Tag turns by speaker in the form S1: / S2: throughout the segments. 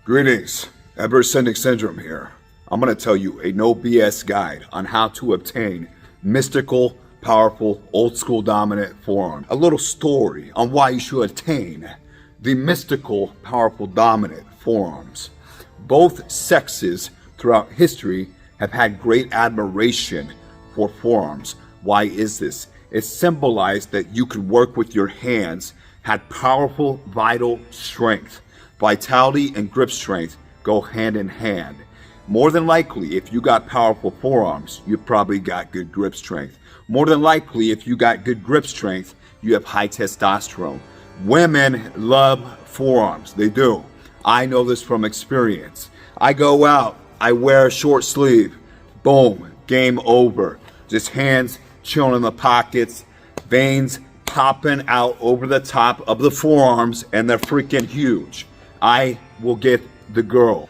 S1: Greetings, Ever Ascending Syndrome here. I'm going to tell you a no BS guide on how to obtain mystical, powerful, old school dominant forearm. A little story on why you should attain the mystical, powerful, dominant forearms. Both sexes throughout history have had great admiration for forearms. Why is this? It symbolized that you could work with your hands, had powerful, vital strength. Vitality and grip strength go hand in hand. More than likely, if you got powerful forearms, you probably got good grip strength. More than likely, if you got good grip strength, you have high testosterone. Women love forearms. They do. I know this from experience. I go out, I wear a short sleeve, boom, game over. Just hands chilling in the pockets, veins popping out over the top of the forearms, and they're freaking huge. I will get the girl.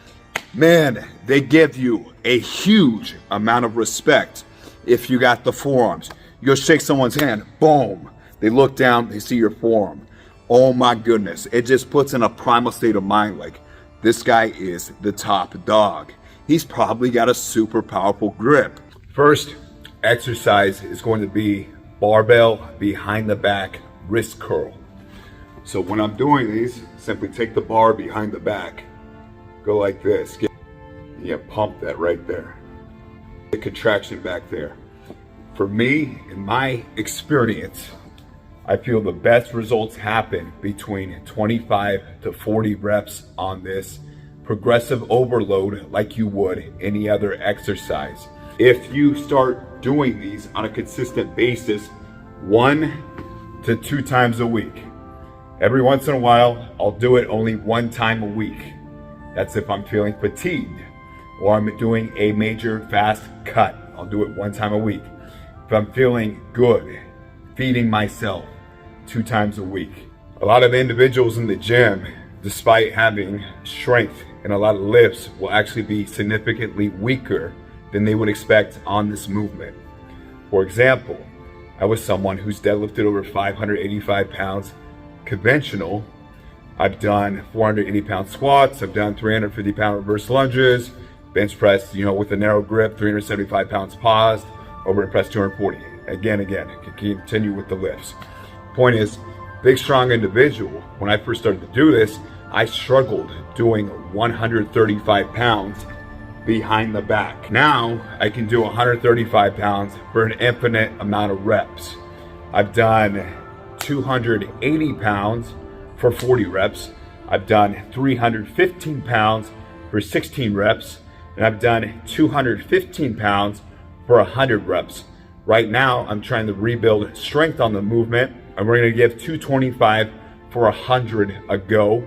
S1: Man, they give you a huge amount of respect if you got the forearms. You'll shake someone's hand, boom. They look down, they see your forearm. Oh my goodness, it just puts in a primal state of mind like, this guy is the top dog. He's probably got a super powerful grip. First exercise is going to be barbell behind the back wrist curl. So when I'm doing these, simply take the bar behind the back, go like this. Pump that right there. The contraction back there. For me, in my experience, I feel the best results happen between 25 to 40 reps on this progressive overload like you would any other exercise. If you start doing these on a consistent basis, 1 to 2 times a week. Every once in a while, I'll do it only 1 time a week. That's if I'm feeling fatigued or I'm doing a major fast cut. I'll do it 1 time a week. If I'm feeling good, feeding myself 2 times a week. A lot of individuals in the gym, despite having strength and a lot of lifts, will actually be significantly weaker than they would expect on this movement. For example, I was someone who's deadlifted over 585 pounds conventional. I've done 480 pound squats. I've done 350 pound reverse lunges, bench press, with a narrow grip, 375 pounds paused, overhead press 240. Again, continue with the lifts. Point is, big, strong individual. When I first started to do this, I struggled doing 135 pounds behind the back. Now I can do 135 pounds for an infinite amount of reps. I've done 280 pounds for 40 reps. I've done 315 pounds for 16 reps. And I've done 215 pounds for 100 reps. Right now, I'm trying to rebuild strength on the movement, and we're gonna give 225 for 100 a go.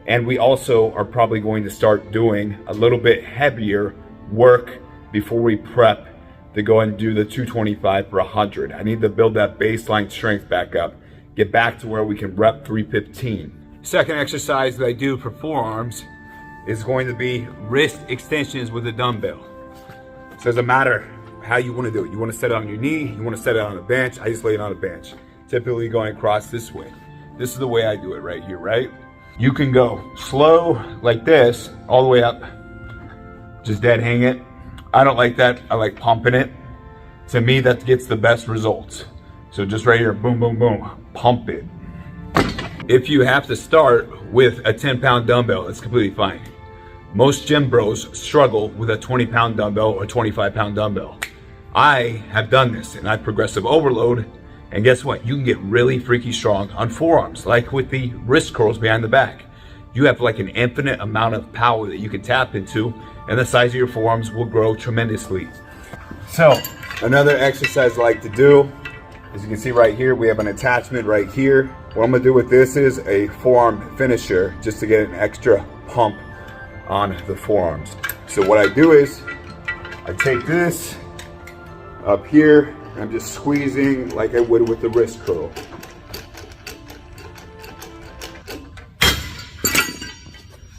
S1: And we also are probably going to start doing a little bit heavier work before we prep to go and do the 225 for 100. I need to build that baseline strength back up, get back to where we can rep 315. Second exercise that I do for forearms is going to be wrist extensions with a dumbbell. So it doesn't matter how you want to do it. You want to set it on your knee, you want to set it on a bench. I just lay it on a bench. Typically going across this way. This is the way I do it right here, right? You can go slow like this, all the way up. Just dead hang it. I don't like that. I like pumping it. To me, that gets the best results. So just right here, boom, boom, boom, pump it. If you have to start with a 10-pound dumbbell, it's completely fine. Most gym bros struggle with a 20-pound dumbbell or 25-pound dumbbell. I have done this and I progressive overload, and guess what? You can get really freaky strong on forearms, like with the wrist curls behind the back. You have like an infinite amount of power that you can tap into, and the size of your forearms will grow tremendously. So, another exercise I like to do, as you can see right here, we have an attachment right here. What I'm gonna do with this is a forearm finisher, just to get an extra pump on the forearms. So what I do is, I take this up here, and I'm just squeezing like I would with the wrist curl.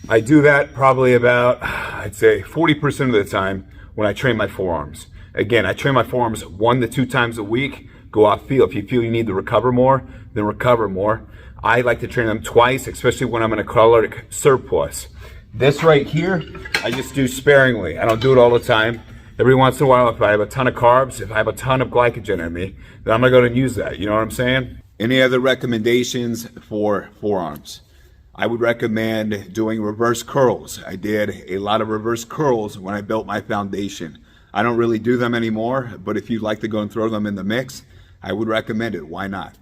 S1: I do that probably about, I'd say 40% of the time when I train my forearms. Again, I train my forearms 1 to 2 times a week. Go off feel. If you feel you need to recover more, then recover more. I like to train them twice, especially when I'm in a caloric surplus. This right here, I just do sparingly. I don't do it all the time. Every once in a while, if I have a ton of carbs, if I have a ton of glycogen in me, then I'm gonna go and use that. You know what I'm saying? Any other recommendations for forearms? I would recommend doing reverse curls. I did a lot of reverse curls when I built my foundation. I don't really do them anymore, but if you'd like to go and throw them in the mix, I would recommend it. Why not?